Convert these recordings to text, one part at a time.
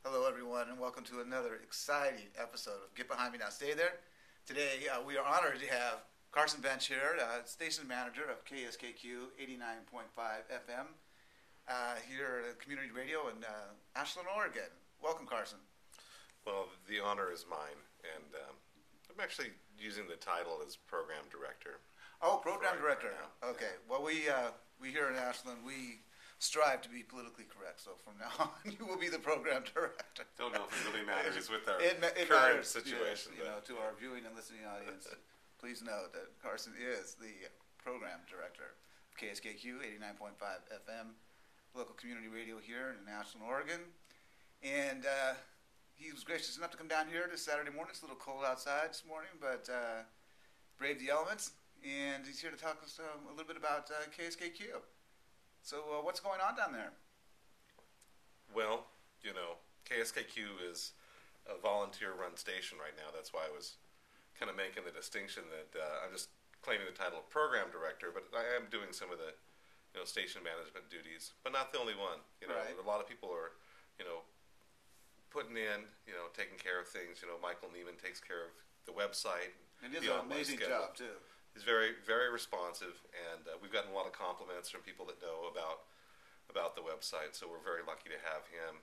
Hello, everyone, and welcome to another exciting episode of Get Behind Me Now, Stay There. Today, we are honored to have Carson Bench here, station manager of KSKQ 89.5 FM, here at Community Radio in Ashland, Oregon. Welcome, Carson. Well, the honor is mine, and I'm actually using the title as program director. Oh, program director. Right Okay. Yeah. Well, we here in Ashland, we strive to be politically correct. So from now on, you will be the program director. Don't know if it really matters with our it current matters, situation. Yes, to our viewing and listening audience, please note that Carson is the program director of KSKQ 89.5 FM, local community radio here in Ashland, Oregon. And he was gracious enough to come down here this Saturday morning. It's a little cold outside this morning, but braved the elements. And he's here to talk us a little bit about KSKQ. So what's going on down there? Well, KSKQ is a volunteer-run station right now. That's why I was kind of making the distinction that I'm just claiming the title of program director, but I am doing some of the station management duties, but not the only one. Right. A lot of people are putting in, taking care of things. Michael Neiman takes care of the website. And he does an amazing job, too. He's very, very responsive, and we've gotten a lot of compliments from people that know about the website, so we're very lucky to have him.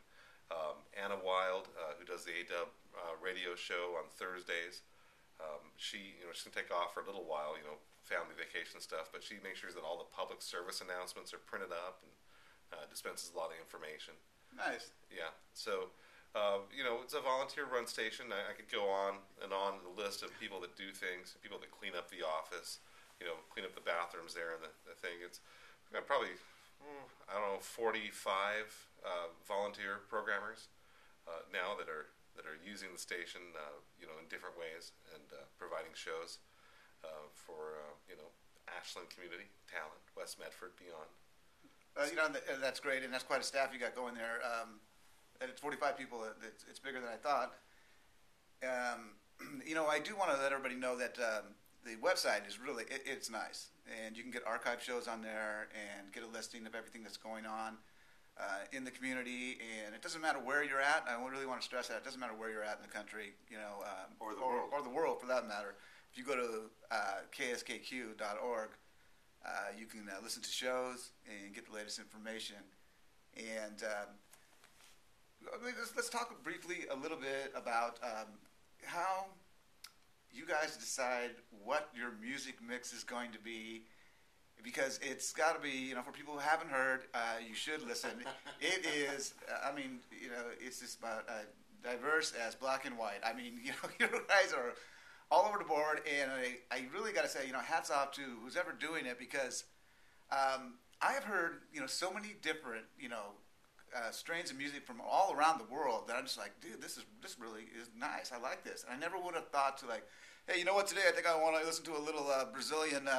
Anna Wild, who does the AW radio show on Thursdays, she's going to take off for a little while, family vacation stuff, but she makes sure that all the public service announcements are printed up and dispenses a lot of information. Nice. Yeah, so... it's a volunteer-run station. I could go on and on the list of people that do things, people that clean up the office, clean up the bathrooms there and the thing. We've got probably, 45 volunteer programmers now that are using the station, in different ways and providing shows for Ashland community, talent, West Medford, beyond. That's great, and that's quite a staff you got going there. And it's 45 people. It's bigger than I thought. I do want to let everybody know that the website is really, it's nice. And you can get archive shows on there and get a listing of everything that's going on in the community. And it doesn't matter where you're at. I really want to stress that. It doesn't matter where you're at in the country, or the world for that matter. If you go to kskq.org, you can listen to shows and get the latest information. And... let's talk briefly a little bit about how you guys decide what your music mix is going to be, because it's got to be, for people who haven't heard, you should listen. It is, it's just about diverse as black and white. You guys are all over the board, and I really got to say, hats off to who's ever doing it, because I have heard, so many different, strains of music from all around the world that I'm just like, dude, this really is nice. I like this. And I never would have thought to hey, you know what? Today I think I want to listen to a little Brazilian,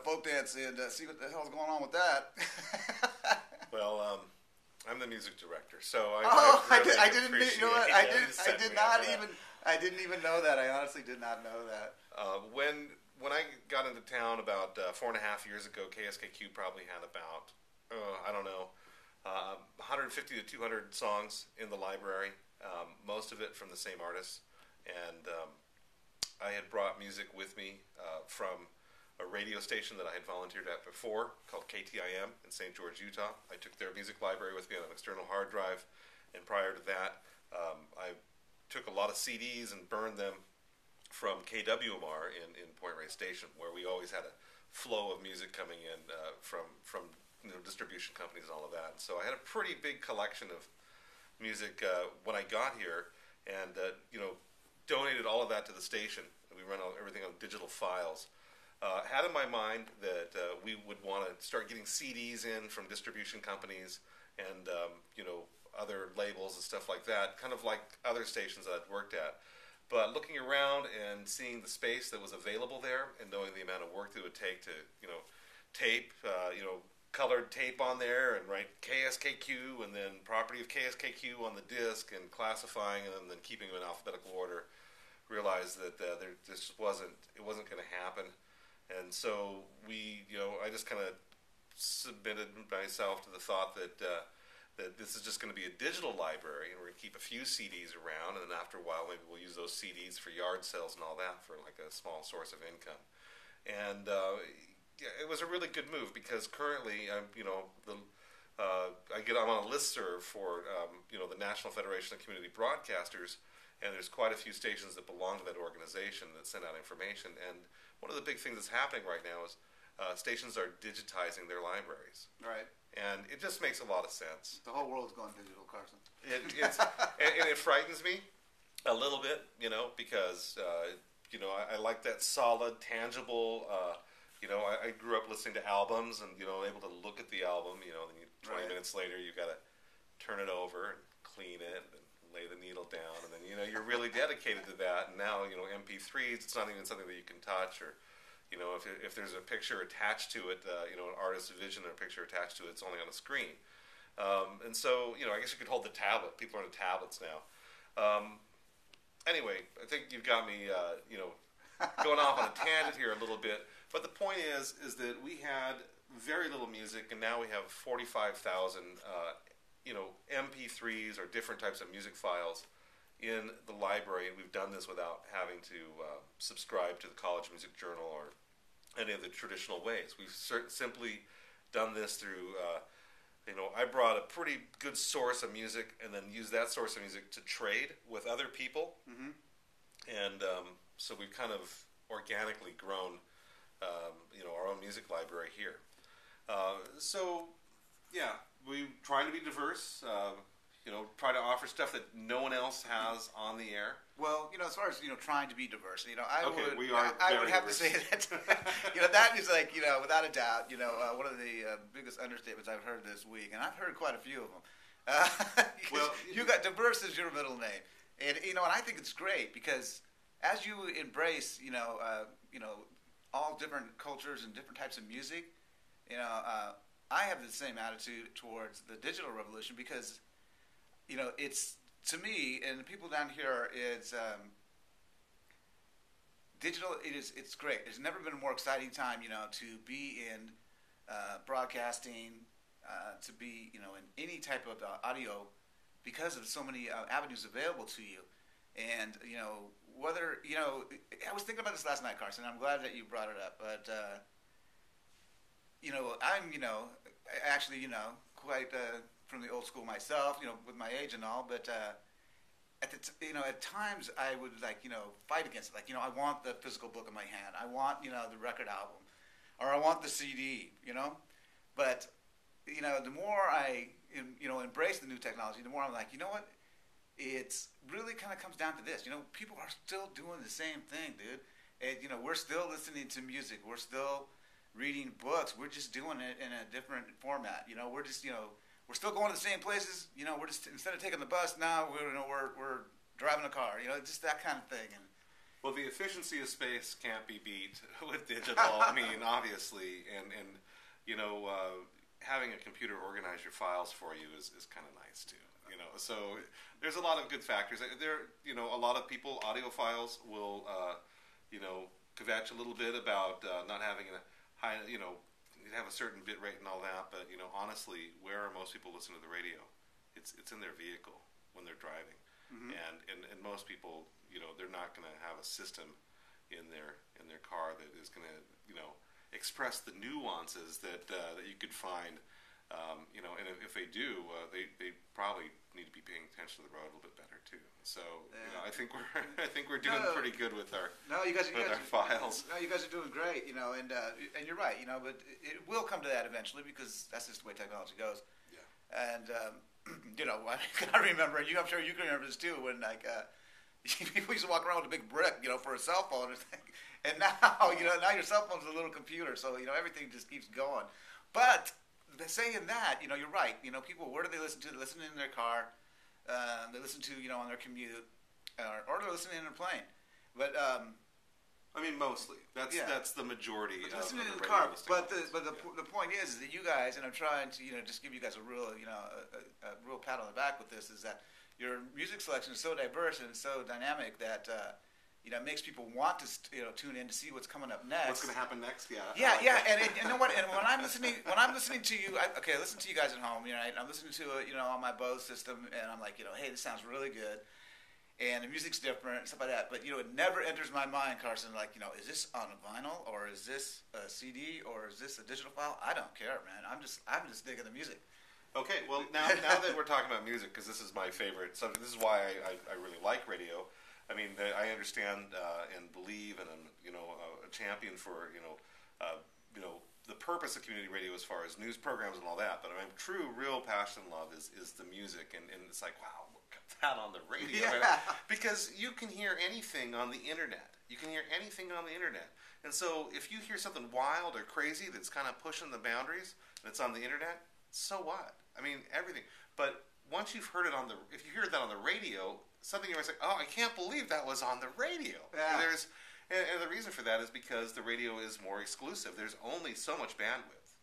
folk dance and see what the hell's going on with that. Well, I'm the music director, so I didn't even know that. I honestly did not know that. When I got into town about 4.5 years ago, KSKQ probably had about 150 to 200 songs in the library, most of it from the same artists. And I had brought music with me from a radio station that I had volunteered at before called KTIM in St. George, Utah. I took their music library with me on an external hard drive. And prior to that, I took a lot of CDs and burned them from KWMR in Point Reyes Station, where we always had a flow of music coming in from distribution companies and all of that. So I had a pretty big collection of music when I got here, and donated all of that to the station. We run everything on digital files. Had in my mind that we would want to start getting CDs in from distribution companies and other labels and stuff like that, kind of like other stations that I'd worked at. But looking around and seeing the space that was available there, and knowing the amount of work that it would take to tape, colored tape on there and write KSKQ and then property of KSKQ on the disc and classifying them and then keeping them in alphabetical order, realized that there just wasn't going to happen. And so I just kind of submitted myself to the thought that that this is just going to be a digital library, and we're going to keep a few CDs around, and then after a while maybe we'll use those CDs for yard sales and all that for like a small source of income. And yeah, it was a really good move because currently, I'm on a listserv for the National Federation of Community Broadcasters, and there's quite a few stations that belong to that organization that send out information. And one of the big things that's happening right now is stations are digitizing their libraries. Right. And it just makes a lot of sense. The whole world's going digital, Carson. And it frightens me a little bit, because I like that solid, tangible. I grew up listening to albums and able to look at the album. Then 20 minutes later, you got to turn it over and clean it and lay the needle down, and then you're really dedicated to that. And now MP3s, it's not even something that you can touch or. If there's a picture attached to it, an artist's vision or a picture attached to it, it's only on a screen. And so, I guess you could hold the tablet. People are on tablets now. Anyway, I think you've got me, going off on a tangent here a little bit. But the point is that we had very little music, and now we have 45,000, MP3s or different types of music files in the library, and we've done this without having to subscribe to the College Music Journal or any of the traditional ways. We've simply done this through, I brought a pretty good source of music and then used that source of music to trade with other people. Mm-hmm. And so we've kind of organically grown, our own music library here. We're trying to be diverse. Try to offer stuff that no one else has on the air. Well, as far as trying to be diverse, we are. I would have to say that, that is like, without a doubt, one of the biggest understatements I've heard this week, and I've heard quite a few of them. Well, you got diverse as your middle name, and and I think it's great because as you embrace, all different cultures and different types of music, I have the same attitude towards the digital revolution because. It's to me and the people down here. It's digital. It's great. There's never been a more exciting time, to be in broadcasting, to be, in any type of audio, because of so many avenues available to you. And whether I was thinking about this last night, Carson. I'm glad that you brought it up. But I'm actually quite. From the old school myself, with my age and all, but at times I would fight against it. I want the physical book in my hand. I want the record album, or I want the CD. But the more I embrace the new technology, the more I'm like, what? It's really kind of comes down to this. People are still doing the same thing, dude. And, we're still listening to music. We're still reading books. We're just doing it in a different format. We're just we're still going to the same places. We're just instead of taking the bus now, we're driving a car. Just that kind of thing. And well, the efficiency of space can't be beat with digital. I mean, obviously, and having a computer organize your files for you is kind of nice too. So there's a lot of good factors. There, a lot of people audiophiles will, kvetch a little bit about not having a high, have a certain bit rate and all that, but honestly, where are most people listening to the radio? It's in their vehicle when they're driving, mm-hmm. and most people, they're not going to have a system in their car that is going to express the nuances that you could find, and if they do, they probably need to be paying attention to the road a little bit better too. So I think we're doing pretty good with our files. No, you guys are doing great, and you're right, but it will come to that eventually because that's just the way technology goes. Yeah. And I remember, I'm sure you can remember this too, when people used to walk around with a big brick, for a cell phone, and now now your cell phone's a little computer, so everything just keeps going. But saying that, you're right. People, where do they listen to? They listen in their car. They listen to, on their commute, or they're listening in their plane. But I mean, mostly that's the majority. But listening in the car. But the point is that you guys, and I'm trying to just give you guys a real a real pat on the back with this, is that your music selection is so diverse and so dynamic that it makes people want to tune in to see what's coming up next. What's going to happen next? Yeah. Yeah. And you know what? And when I'm listening to you, listen to you guys at home. I'm listening to it, on my Bose system, and I'm like, hey, this sounds really good, and the music's different and stuff like that. But it never enters my mind, Carson. Like, is this on a vinyl, or is this a CD, or is this a digital file? I don't care, man. I'm just digging the music. Okay, well, now that we're talking about music, because this is my favorite subject, this is why I really like radio. I mean, I understand and believe, and I'm a champion for the purpose of community radio as far as news programs and all that. But my true, real passion and love is the music, and it's like, wow, look at that on the radio. Yeah. Because you can hear anything on the internet. And so if you hear something wild or crazy that's kind of pushing the boundaries, and it's on the internet, so what? I mean, everything. But once you've heard it if you hear that on the radio, something you're always like, oh, I can't believe that was on the radio. Yeah. And the reason for that is because the radio is more exclusive. There's only so much bandwidth.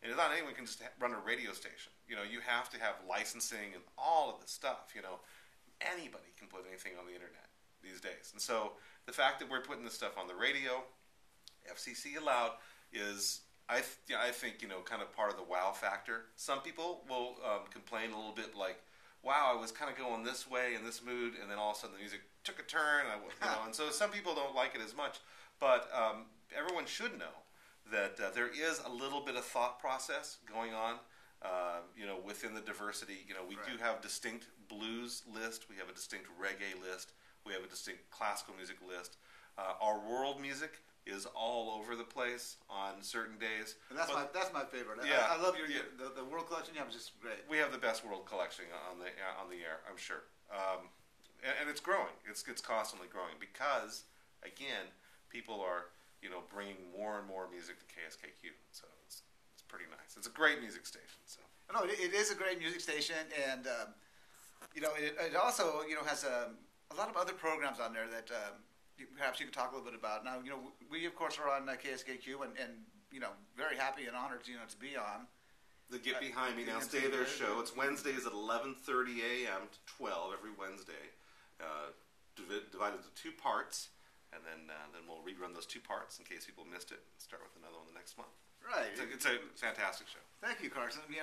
And not anyone can just run a radio station. You have to have licensing and all of this stuff. Anybody can put anything on the internet these days. And so the fact that we're putting this stuff on the radio, FCC allowed, is I think kind of part of the wow factor. Some people will complain a little bit like, wow, I was kind of going this way in this mood, and then all of a sudden the music took a turn, and so some people don't like it as much. But everyone should know that there is a little bit of thought process going on, within the diversity. We do have distinct blues list, we have a distinct reggae list, we have a distinct classical music list. Our world music is all over the place on certain days. And that's my favorite. Yeah, I love the world collection you have is just great. We have the best world collection on the air, I'm sure. And it's growing. It's constantly growing because, again, people are bringing more and more music to KSKQ. So it's pretty nice. It's a great music station. So no, it is a great music station, and it also has a lot of other programs on there that. Perhaps you could talk a little bit about. Now, we of course are on KSKQ, and very happy and honored to be on. The Get Behind Me Now, Stay There show. It's Wednesdays at 11:30 a.m. to 12 every Wednesday, divided into two parts, and then we'll rerun those two parts in case people missed it, and start with another one the next month. Right. It's a fantastic show. Thank you, Carson. We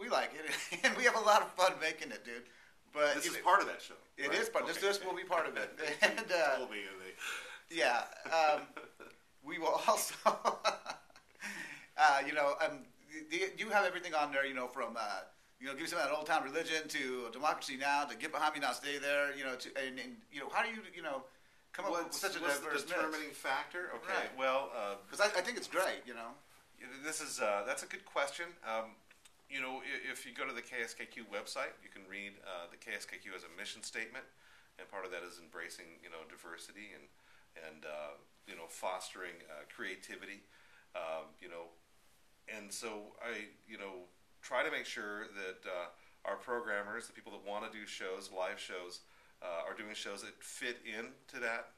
like it, and we have a lot of fun making it, dude. But this is part of that show. It is part. This will be part of it. And we will also, you have everything on there. From give some of that old time religion to Democracy Now, to Get Behind Me Now, Stay There. How do you come up with such a diverse the determining factor? Okay, right. Well, because I think it's great. This is that's a good question. If you go to the KSKQ website, you can read the KSKQ as a mission statement, and part of that is embracing, diversity and fostering creativity, and so I, try to make sure that our programmers, the people that want to do shows, live shows, are doing shows that fit into that,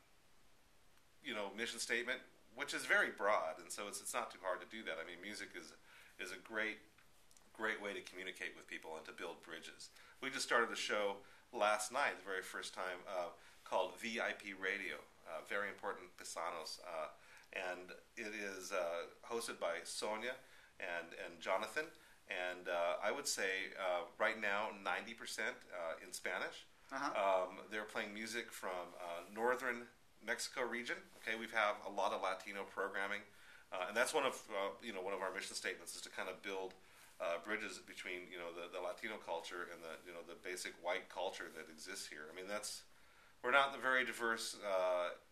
mission statement, which is very broad, and so it's not too hard to do that. I mean, music is a great way to communicate with people and to build bridges. We just started a show last night, the very first time, called VIP Radio, very important Pisanos, and it is hosted by Sonia and Jonathan, and I would say right now 90% in Spanish. They're playing music from northern Mexico region. Okay, we have a lot of Latino programming, and that's one of our mission statements is to kind of build bridges between the Latino culture and the basic white culture that exists here. I mean, we're not in a very diverse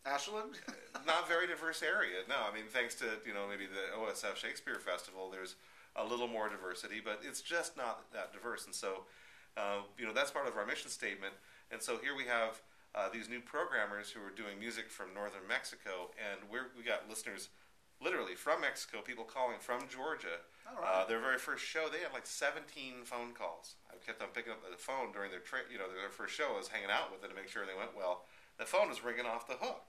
Ashland, not very diverse area. No, I mean, thanks to maybe the OSF Shakespeare Festival, there's a little more diversity, but it's just not that diverse. And so that's part of our mission statement. And so here we have these new programmers who are doing music from northern Mexico, and we got listeners literally from Mexico, people calling from Georgia. Right. Their very first show, they had like 17 phone calls. I kept on picking up the phone during their their first show. I was hanging out with it to make sure they went well. The phone was ringing off the hook.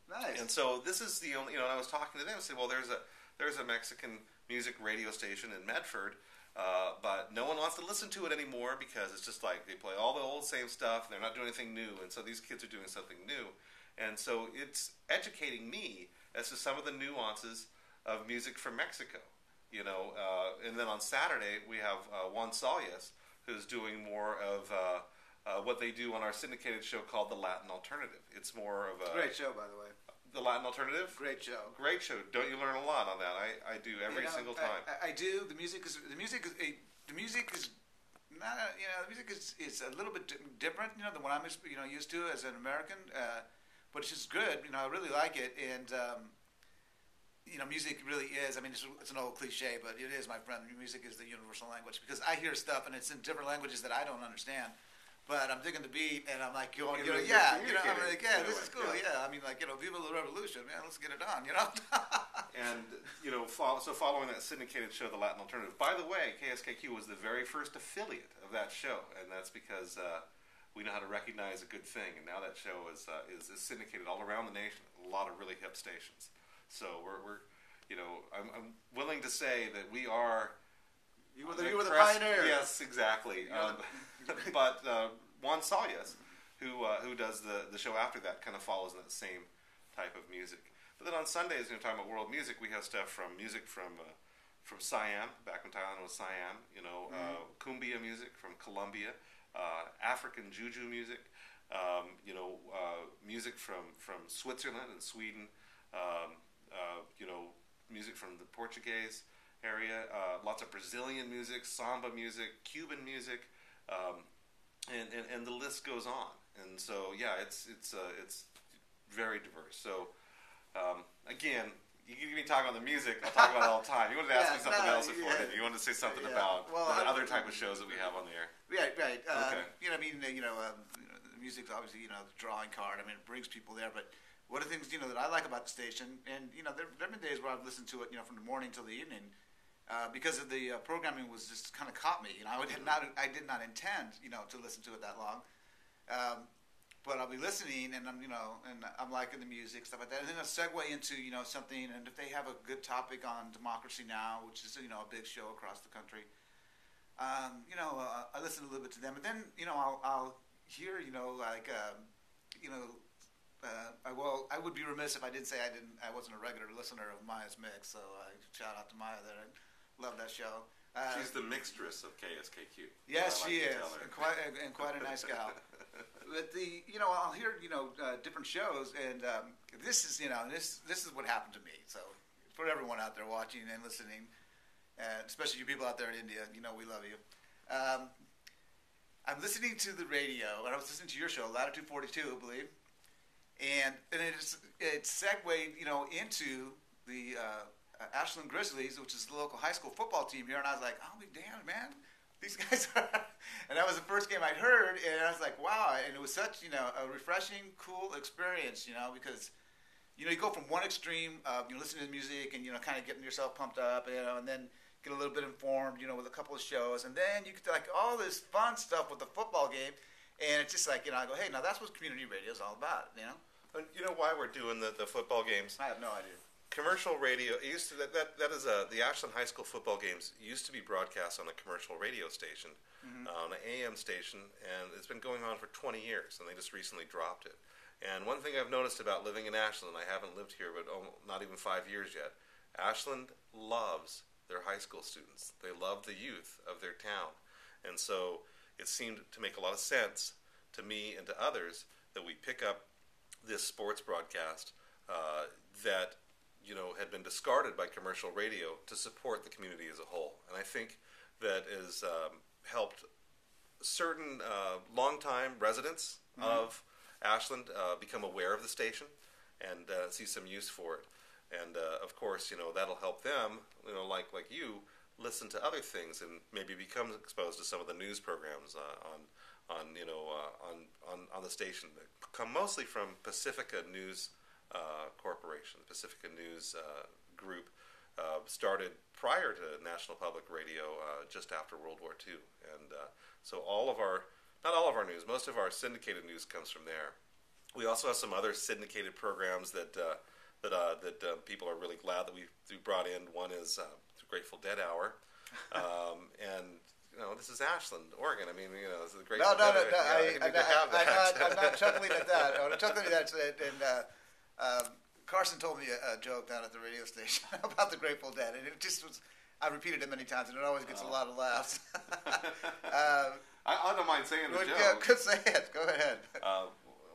Nice. And so this is the only, I was talking to them and said, well, there's a Mexican music radio station in Medford, But no one wants to listen to it anymore because it's just like they play all the old same stuff and they're not doing anything new. And so these kids are doing something new. And so it's educating me as to some of the nuances of music from Mexico. And then on Saturday we have Juan Salyas, who's doing more of what they do on our syndicated show called The Latin Alternative. It's more of a... Great show, by the way. The Latin Alternative? Great show. Great show. Don't you learn a lot on that? I do every single time. I do. The music is not, the music is a little bit different, than what I'm, used to as an American. But it's just good. I really like it. And, music really is, it's an old cliche, but it is, my friend. Music is the universal language because I hear stuff and it's in different languages that I don't understand. But I'm digging the beat, and I'm like, I'm like, this is cool, yeah. Viva la Revolution, man, let's get it on, And, so following that syndicated show, The Latin Alternative, by the way, KSKQ was the very first affiliate of that show, and that's because we know how to recognize a good thing, and now that show is syndicated all around the nation, a lot of really hip stations. So I'm willing to say that we are... You were the pioneer. Yes, exactly. But Juan Salyas, who does the show after that, kind of follows that same type of music. But then on Sundays, talking about world music, we have stuff from Siam, back when Thailand was Siam. Cumbia music from Colombia, African juju music. Music from Switzerland and Sweden. Music from the Portuguese area, lots of Brazilian music, samba music, Cuban music, and the list goes on. And so, it's very diverse. So, again, you can me talk on the music. I'll talk about it all the time. You wanted to ask me something else before, didn't you? You wanted to say something about the other type of shows that we have on the air. Right. Okay. The music's obviously, the drawing card. It brings people there, but one of the things, that I like about the station, and, there have been days where I've listened to it, from the morning till the evening, because of the programming was just kind of caught me. I did not intend, to listen to it that long. But I'll be listening, and I'm liking the music, stuff like that. And then I'll segue into, something, and if they have a good topic on democracy now, which is, a big show across the country, I listen a little bit to them. And then, I'll hear, I would be remiss if I didn't say I wasn't a regular listener of Maya's Mix, so shout out to Maya there. I love that show. She's the mixtress of KSKQ. Yes, she is, and quite a nice gal. But I'll hear different shows, and this is this is what happened to me. So for everyone out there watching and listening, especially you people out there in India, we love you. I'm listening to the radio, and I was listening to your show, Latitude 42, I believe. And it segued, into the Ashland Grizzlies, which is the local high school football team here. And I was like, oh, damn, man, these guys are... And that was the first game I'd heard, and I was like, wow. And it was such, a refreshing, cool experience, because, you go from one extreme of, listening to music and, kind of getting yourself pumped up, and then get a little bit informed, with a couple of shows. And then you get all this fun stuff with the football game. And it's just like, I go, hey, now that's what community radio is all about, You know why we're doing the football games? I have no idea. Commercial radio used to the Ashland High School football games used to be broadcast on a commercial radio station, on an AM station, and it's been going on for 20 years, and they just recently dropped it. And one thing I've noticed about living in Ashland, I haven't lived here but not even 5 years yet, Ashland loves their high school students. They love the youth of their town, and so it seemed to make a lot of sense to me and to others that we pick up this sports broadcast that had been discarded by commercial radio to support the community as a whole. And I think that has helped certain longtime residents of Ashland become aware of the station and see some use for it. And of course, that'll help them, like you, listen to other things and maybe become exposed to some of the news programs on the station that come mostly from Pacifica News Corporation. Pacifica News Group started prior to National Public Radio, just after World War II, and so not all of our news, most of our syndicated news comes from there. We also have some other syndicated programs that people are really glad that we brought in. One is the Grateful Dead Hour, And this is Ashland, Oregon. I mean, it's a great. No. I'm not chuckling at that. I'm chuckling at that. And Carson told me a joke down at the radio station about the Grateful Dead, and it just was. I repeated it many times, and it always gets a lot of laughs. I don't mind saying the joke. Yeah, could say it. Go ahead.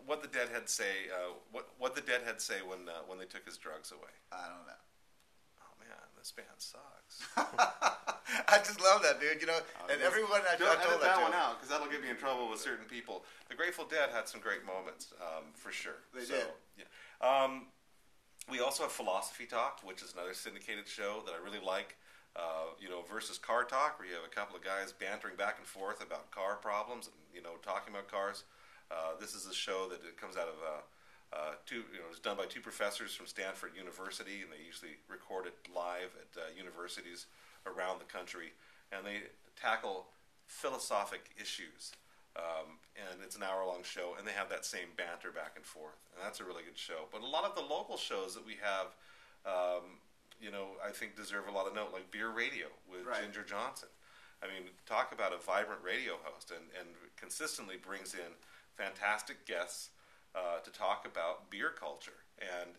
What the Deadhead say? What the Deadhead say when they took his drugs away? I don't know. Oh man, this band sucks. I just love that, dude. And everyone I told edit that one out because that'll get me in trouble with certain people. The Grateful Dead had some great moments, for sure. They did. Yeah. We also have Philosophy Talk, which is another syndicated show that I really like. Versus Car Talk, where you have a couple of guys bantering back and forth about car problems and talking about cars. This is a show that it comes out of it's done by two professors from Stanford University, and they usually record it live at universities around the country, and they tackle philosophic issues. And it's an hour-long show, and they have that same banter back and forth, and that's a really good show. But a lot of the local shows that we have, I think deserve a lot of note, like Beer Radio with Ginger Johnson. I mean, talk about a vibrant radio host, and consistently brings in fantastic guests to talk about beer culture. And,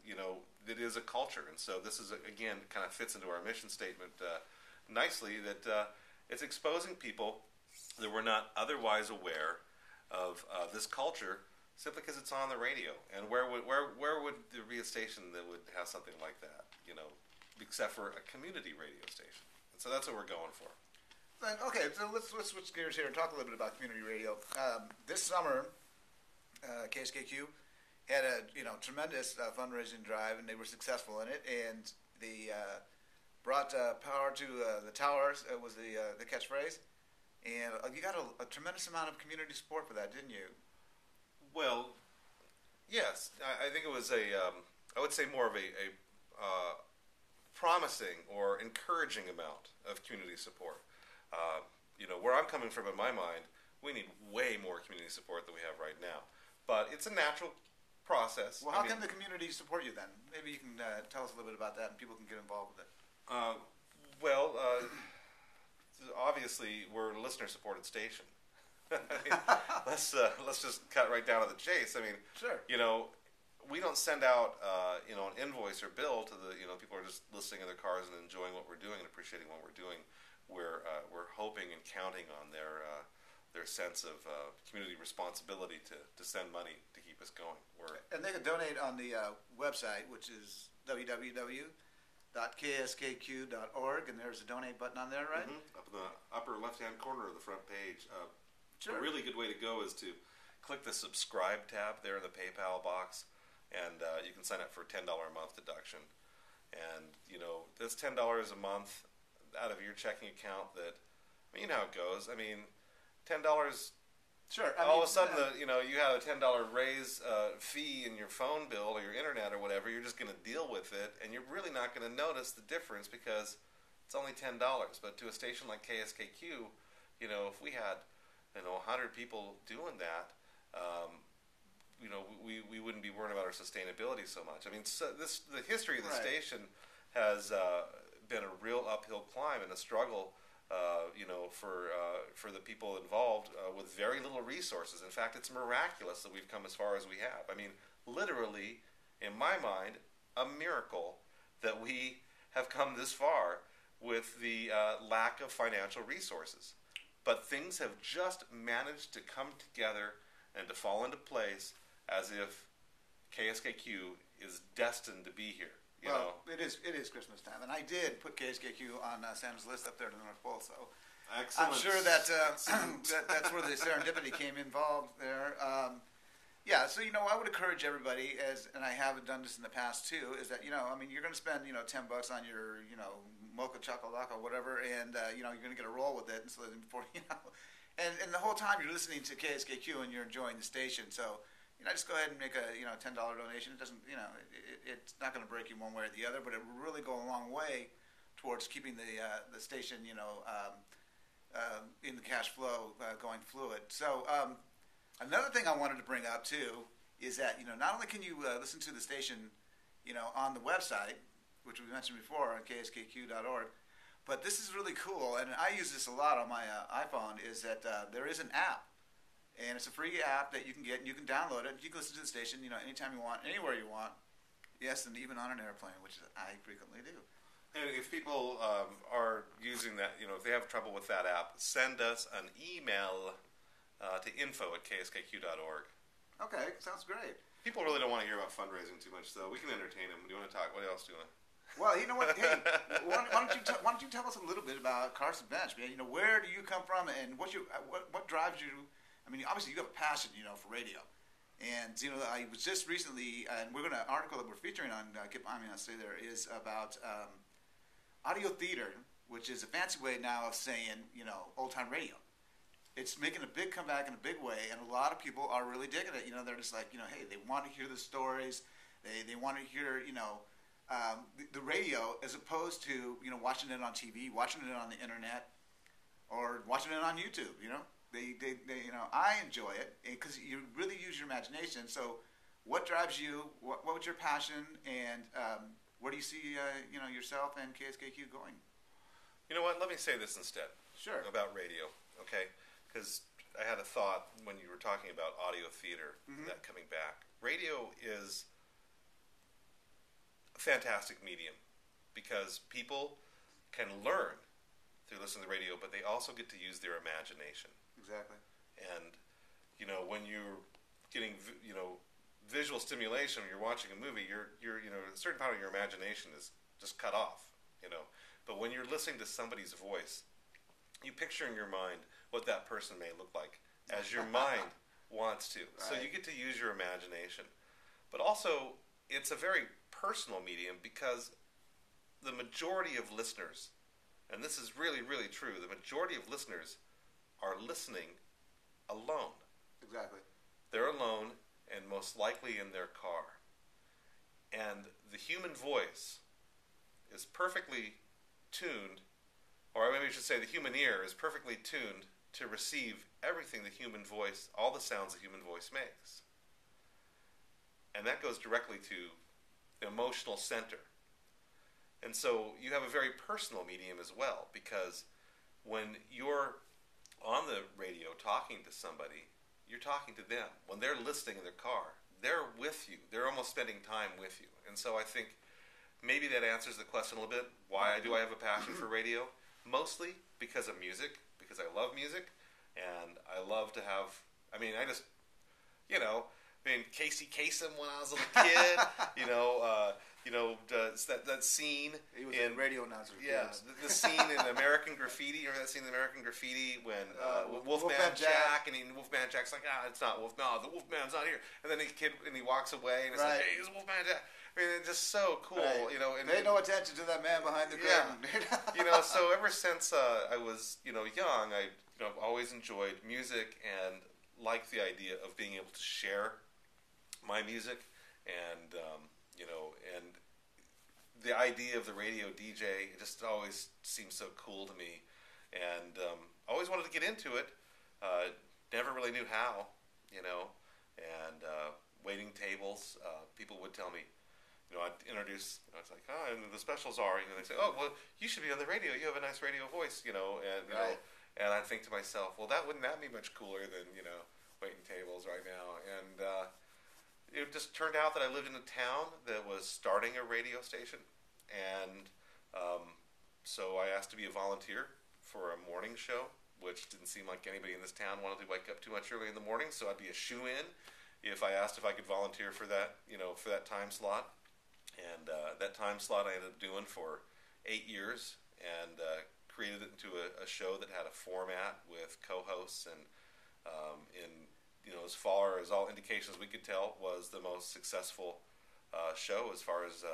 it is a culture. And so this is, again, kind of fits into our mission statement nicely, that it's exposing people that were not otherwise aware of this culture simply because it's on the radio. And where would there be a station that would have something like that, except for a community radio station? And so that's what we're going for. Okay, so let's switch gears here and talk a little bit about community radio. This summer, KSKQ had a tremendous fundraising drive, and they were successful in it. And they brought power to the towers. It was the catchphrase, and you got a tremendous amount of community support for that, didn't you? Well, yes, I think it was I would say more of a promising or encouraging amount of community support. Where I'm coming from in my mind, we need way more community support than we have right now. But it's a natural process. Well, how can the community support you then? Maybe you can tell us a little bit about that, and people can get involved with it. Obviously, we're a listener-supported station. Let's just cut right down to the chase. I mean, sure. We don't send out an invoice or bill to the people are just listening in their cars and enjoying what we're doing and appreciating what we're doing. We're hoping and counting on their sense of community responsibility to send money to keep us going. And they can donate on the website, which is www.kskq.org, and there's a donate button on there, right? Mm-hmm. Up in the upper left-hand corner of the front page. Sure. A really good way to go is to click the subscribe tab there in the PayPal box, and you can sign up for a $10 a month deduction. And that's $10 a month out of your checking account. You know how it goes. I mean, $10. Sure. All of a sudden, you have a $10 raise fee in your phone bill or your internet or whatever. You're just going to deal with it, and you're really not going to notice the difference because it's only $10. But to a station like KSKQ, if we had 100 people doing that, we wouldn't be worrying about our sustainability so much. I mean, the history of the station has been a real uphill climb and a struggle, for the people involved with very little resources. In fact, it's miraculous that we've come as far as we have. I mean, literally, in my mind, a miracle that we have come this far with the lack of financial resources. But things have just managed to come together and to fall into place as if KSKQ is destined to be here. It is Christmas time, and I did put KSKQ on Santa's list up there to the North Pole, so excellent. I'm sure that that's where the serendipity came involved there. So I would encourage everybody, and I have done this in the past too, is that you're going to spend $10 on your mocha chocolate or whatever, and you're going to get a roll with it, and so and the whole time you're listening to KSKQ and you're enjoying the station, so. Just go ahead and make a $10 donation. It doesn't it's not going to break you one way or the other, but it will really go a long way towards keeping the station in the cash flow going fluid. So another thing I wanted to bring up too is that not only can you listen to the station on the website, which we mentioned before on kskq.org, But this is really cool, and I use this a lot on my iPhone, is that there is an app. And it's a free app that you can get, and you can download it. You can listen to the station, anytime you want, anywhere you want. Yes, and even on an airplane, which I frequently do. And if people are using that, if they have trouble with that app, send us an email to info@kskq.org. Okay, sounds great. People really don't want to hear about fundraising too much, though. We can entertain them. Do you want to talk? What else do you want to? Well, you know what? Hey, why don't you tell us a little bit about Carson Bench, man? Where do you come from, and what drives you? I mean, obviously you have a passion, for radio. And, I was just recently, and we're going to, article that we're featuring on, I'll say there, is about audio theater, which is a fancy way now of saying, old-time radio. It's making a big comeback in a big way, and a lot of people are really digging it. They're just like, hey, they want to hear the stories. They want to hear, the radio, as opposed to, watching it on TV, watching it on the internet, or watching it on YouTube, They I enjoy it because you really use your imagination. So, what drives you? What's your passion? And where do you see yourself and KSKQ going? You know what? Let me say this instead. Sure. About radio, okay? Because I had a thought when you were talking about audio theater, that coming back. Radio is a fantastic medium because people can learn through listening to the radio, but they also get to use their imagination. Exactly. And, when you're getting, visual stimulation, when you're watching a movie, you're a certain part of your imagination is just cut off, But when you're listening to somebody's voice, you picture in your mind what that person may look like as your mind wants to. Right. So you get to use your imagination. But also, it's a very personal medium because the majority of listeners, and this is really, really true, the majority of listeners are listening alone. Exactly. They're alone and most likely in their car. And the human voice is perfectly tuned, or maybe I should say the human ear is perfectly tuned to receive everything the human voice, all the sounds the human voice makes. And that goes directly to the emotional center. And so you have a very personal medium as well, because when you're on the radio talking to somebody, you're talking to them. When they're listening in their car, they're with you. They're almost spending time with you. And so I think maybe that answers the question a little bit. Why do I have a passion for radio? Mostly because of music, because I love music, and I love to have, Casey Kasem when I was a little kid, that scene. He was a radio announcer. Yeah, the scene in American Graffiti. Remember that scene in American Graffiti when Wolfman Jack, and Wolfman Jack's like, it's not Wolf. No, the Wolfman's not here. And then the kid, and he walks away, and it's like, hey, it's Wolfman Jack. I mean, it's just so cool, right. And pay no attention to that man behind the curtain. Yeah. So ever since I was, young, I've always enjoyed music and liked the idea of being able to share my music, and and the idea of the radio DJ just always seemed so cool to me, and always wanted to get into it. Never really knew how, and waiting tables. People would tell me, I'd introduce. It's like, and the specials are. They say, oh, well, you should be on the radio. You have a nice radio voice, and right. And I think to myself, well, wouldn't that be much cooler than waiting tables right now? And it just turned out that I lived in a town that was starting a radio station, and so I asked to be a volunteer for a morning show, which didn't seem like anybody in this town wanted to wake up too much early in the morning, so I'd be a shoo-in if I asked if I could volunteer for that, for that time slot. And that time slot I ended up doing for 8 years, and created it into a show that had a format with co-hosts, and as far as all indications we could tell, was the most successful show as far as